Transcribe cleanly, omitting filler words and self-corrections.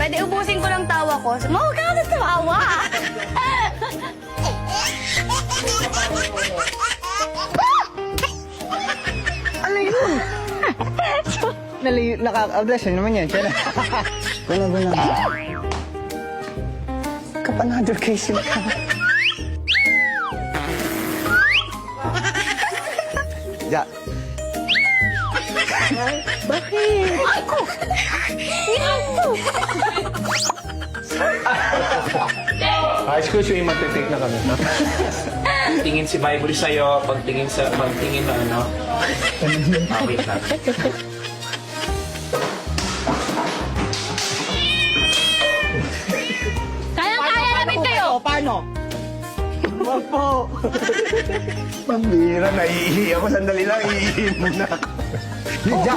Pwede ubusin ko lang tawa ko. Huwag ka kasi tumawa. Ano yun? Naka-address naman yan. Tiyan na. Wala. Another case yun. Ja. Bakit? Ay ko! Excuse me, matitake na kami. Tingin si Bible sa'yo, pagtingin na ano. Wait lang. Kaya namin kayo! Paano? Wag po. Pambira, naiihi ako. Sandali lang, iihi muna. Ja.